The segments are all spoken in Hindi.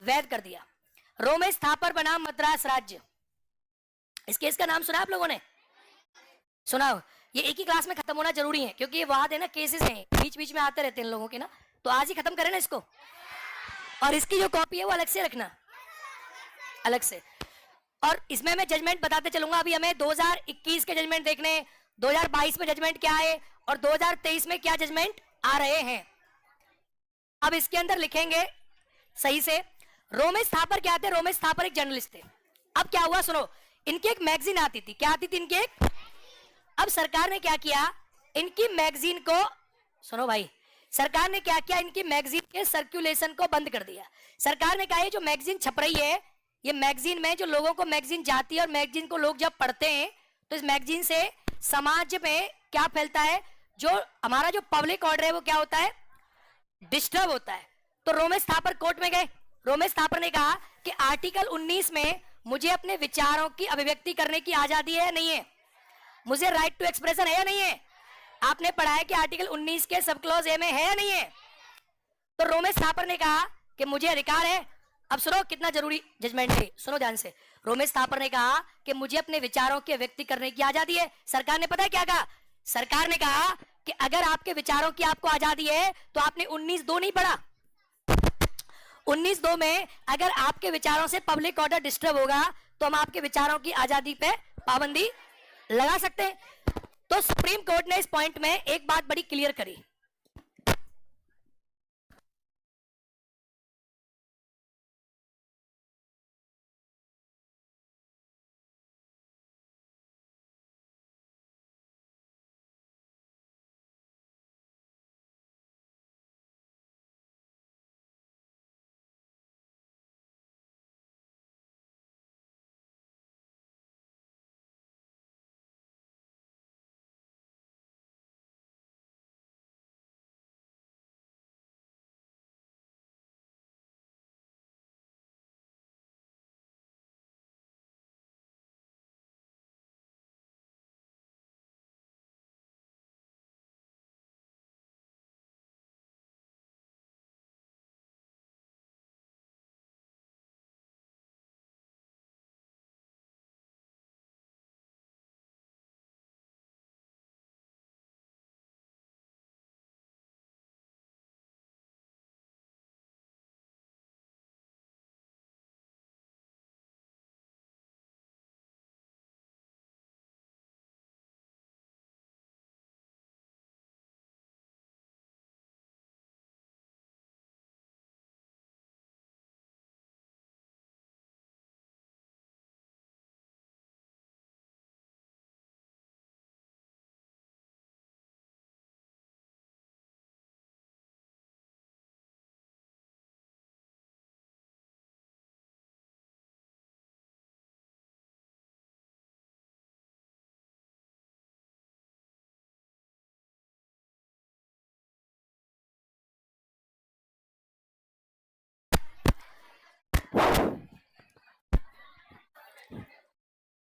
वैध कर दिया। रोमेश थापर बना मद्रास राज्य। इस केस का नाम सुना आप लोगों ने? सुनाओ। ये एक ही क्लास में खत्म होना जरूरी है क्योंकि ये वाद है ना, केसेस हैं, बीच बीच में आते रहते हैं इन लोगों के ना, तो आज ही खत्म करें ना इसको। और इसकी जो कॉपी है वो अलग से रखना, अलग से। और इसमें मैं जजमेंट बताते चलूंगा। अभी हमें 2021 के जजमेंट देखने, 2022 में जजमेंट क्या है और 2023 में क्या जजमेंट आ रहे हैं। अब इसके अंदर लिखेंगे सही से। रोमेश थापर क्या थे? रोमेश थापर एक जर्नलिस्ट थे। अब क्या हुआ सुनो, इनकी एक मैगजीन आती थी। क्या आती थी इनकी एक? अब सरकार ने क्या किया, इनकी मैगजीन को, सुनो भाई, सरकार ने क्या किया, इनकी मैगजीन के सर्कुलेशन को बंद कर दिया। सरकार ने कहा ये जो मैगजीन छप रही है, ये मैगजीन में जो लोगों को मैगजीन जाती है और मैगजीन को लोग जब पढ़ते हैं तो इस मैगजीन से समाज में क्या फैलता है, जो हमारा जो पब्लिक ऑर्डर है वो क्या होता है, डिस्टर्ब होता है। तो रोमेश थापर कोर्ट में गए। रोमेश थापर ने कहा कि आर्टिकल 19 में मुझे अपने विचारों की अभिव्यक्ति करने की आजादी है या नहीं है, मुझे राइट टू एक्सप्रेशन है या नहीं है। आपने पढ़ा है कि आर्टिकल 19 के सब क्लॉज ए में है या नहीं है। तो रोमेश थापर ने कहा कि मुझे अधिकार है। अब सुनो कितना जरूरी जजमेंट है, सुनो ध्यान से। रोमेश थापर ने कहा कि मुझे अपने विचारों की अभिव्यक्ति करने की आजादी है। सरकार ने पता है क्या कहा? सरकार ने कहा कि अगर आपके विचारों की आपको आजादी है तो आपने 19(2) नहीं पढ़ा। 19(2) में अगर आपके विचारों से पब्लिक ऑर्डर डिस्टर्ब होगा तो हम आपके विचारों की आजादी पे पाबंदी लगा सकते हैं। तो सुप्रीम कोर्ट ने इस पॉइंट में एक बात बड़ी क्लियर करी।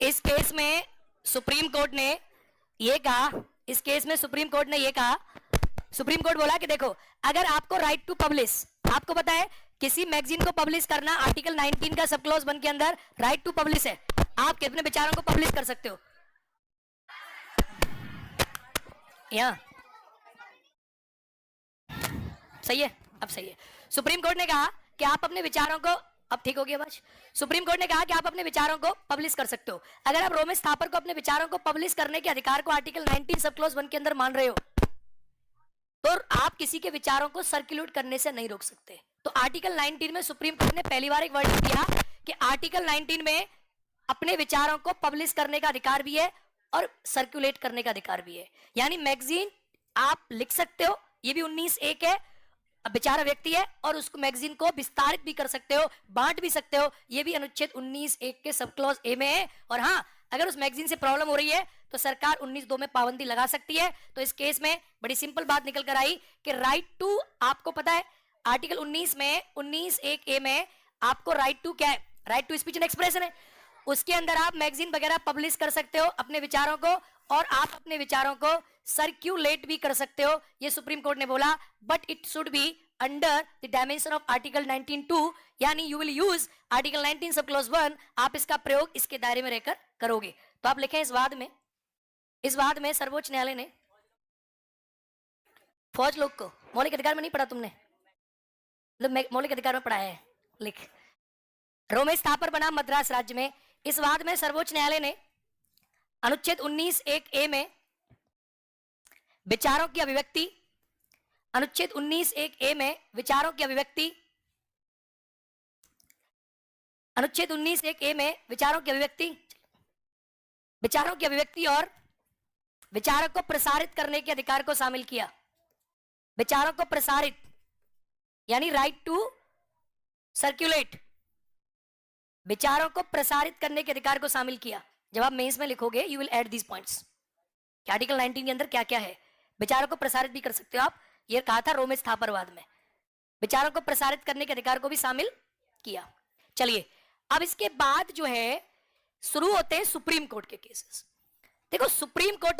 इस केस में सुप्रीम कोर्ट ने यह कहा, इस केस में सुप्रीम कोर्ट ने यह कहा, सुप्रीम कोर्ट बोला कि देखो अगर आपको राइट टू पब्लिश, आपको पता है किसी मैगजीन को पब्लिश करना आर्टिकल 19 का सब क्लॉज 1 के अंदर राइट टू पब्लिश है, आप अपने विचारों को पब्लिश कर सकते हो। यहां सही है, अब सही है। सुप्रीम कोर्ट ने कहा कि आप अपने विचारों को, अब ठीक हो गया बात। सुप्रीम कोर्ट ने कहा कि आप अपने विचारों को पब्लिश कर सकते हो। अगर आप रोमेश थापर को अपने विचारों को पब्लिश करने के अधिकार को आर्टिकल 19 सब क्लॉज 1 के अंदर मान रहे हो तो आप किसी के विचारों को सर्कुलेट करने से नहीं रोक सकते। तो आर्टिकल 19 में सुप्रीम कोर्ट ने पहली बार एक वर्ड दिया कि आर्टिकल 19 में अपने विचारों को पब्लिश करने का अधिकार भी है और सर्कुलेट करने का अधिकार भी है। यानी मैगजीन आप लिख सकते हो, ये भी 19(1) है, बेचारा व्यक्ति है, और उसको मैगजीन को विस्तारित भी कर सकते हो, बांट भी सकते हो, ये भी अनुच्छेद 19(1) के सब क्लॉज ए में है। और हाँ, अगर उस मैगजीन से प्रॉब्लम हो रही है तो सरकार 19(2) में पाबंदी लगा सकती है। तो इस केस में बड़ी सिंपल बात निकल कर आई कि राइट टू, आपको पता है आर्टिकल 19 में 19(1) में आपको राइट टू क्या है, right to speech and expression है। उसके अंदर आप मैगजीन वगैरह पब्लिश कर सकते हो अपने विचारों को, और आप अपने विचारों को सर्क्यूलेट भी कर सकते हो, ये सुप्रीम कोर्ट ने बोला, but it should be under the dimension of article 19(2), यानी you will use article 19 sub clause 1, आप इसका प्रयोग इसके दायरे में रहकर करोगे। तो आप लिखें इस वाद में सर्वोच्च न्यायालय ने फौज लोग को मौलिक अधिकार में नहीं पढ़ा तुमने, मतलब मौलिक अधिकार में पढ़ा है, लिख। रोमेश थापर बनाम मद्रास राज्य में इस वाद में सर्वोच्च न्यायालय ने अनुच्छेद 19(1)(a) में विचारों की अभिव्यक्ति, अनुच्छेद 19(1)(a) में विचारों की अभिव्यक्ति, अनुच्छेद 19(1)(a) में विचारों की अभिव्यक्ति और विचारों को प्रसारित करने के अधिकार को शामिल किया। विचारों को प्रसारित यानी राइट टू सर्कुलेट, विचारों को प्रसारित करने के अधिकार को शामिल किया। जब आप मेंस में लिखोगे you will add these points कि आर्टिकल 19 के अंदर क्या क्या है। विचारों को प्रसारित भी कर सकते हो आप, ये कहा था रोमेश थापर वाद में, विचारों को प्रसारित करने के अधिकार को भी शामिल किया। चलिए अब इसके बाद जो है शुरू होते हैं सुप्रीम कोर्ट के केसेस। देखो सुप्रीम कोर्ट